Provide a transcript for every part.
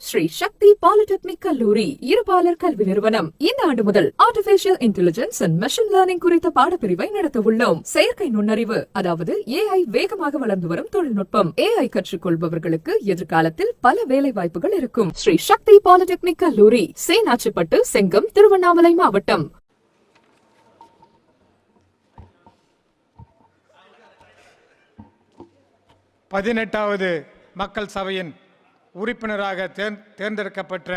ஸ்ரீ சக்தி polytechnic கல்லூரி இருபாலர் கல்வி நிறுவனம் இந்த ஆண்டு முதல் artificial intelligence and machine learning குறித்த பாடப்பிரிவை நடத்த உள்ளோம். செயற்கை நுண்ணறிவு அதாவது AI வேகமாக வளர்ந்து வரும் தொழில்நுட்பம். AI கற்றுக்கொள்பவர்களுக்கு எதிர்காலத்தில் பல வேலை வாய்ப்புகள் இருக்கும். ஸ்ரீ சக்தி பாலிடெக்னிக் கல்லூரி, சேனாச்சிப்பட்டு, செங்கம், திருவண்ணாமலை மாவட்டம். பதினெட்டாவது மக்கள் சபையின் உறுப்பினராக தேர்ந்தெடுக்கப்பட்ட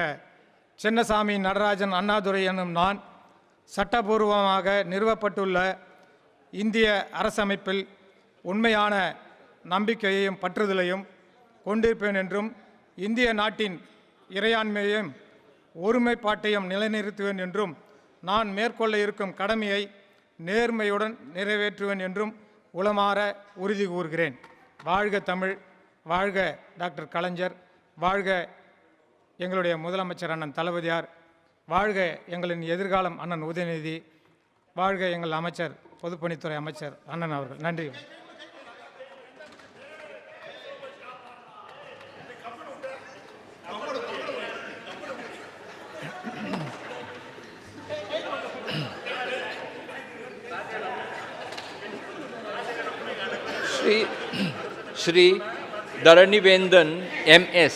சின்னசாமி நடராஜன் அண்ணாதுரை என்னும் நான் சட்டபூர்வமாக நிறுவப்பட்டுள்ள இந்திய அரசமைப்பில் உண்மையான நம்பிக்கையையும் பற்றுதலையும் கொண்டிருப்பேன் என்றும் இந்திய நாட்டின் இறையாண்மையையும் ஒருமைப்பாட்டையும் நிலைநிறுத்துவேன் என்றும் நான் மேற்கொள்ள இருக்கும் கடமையை நேர்மையுடன் நிறைவேற்றுவேன் என்றும் உளமாற உறுதி கூறுகிறேன். வாழ்க தமிழ், வாழ்க டாக்டர் கலைஞர், வாழ்க எங்களுடைய முதலமைச்சர் அண்ணன் தளபதியார், வாழ்க எங்களின் எதிர்காலம் அண்ணன் உதயநிதி, வாழ்க எங்கள் அமைச்சர் பொதுப்பணித்துறை அமைச்சர் அண்ணன் அவர்கள். நன்றி. Shri Dharanivendan MS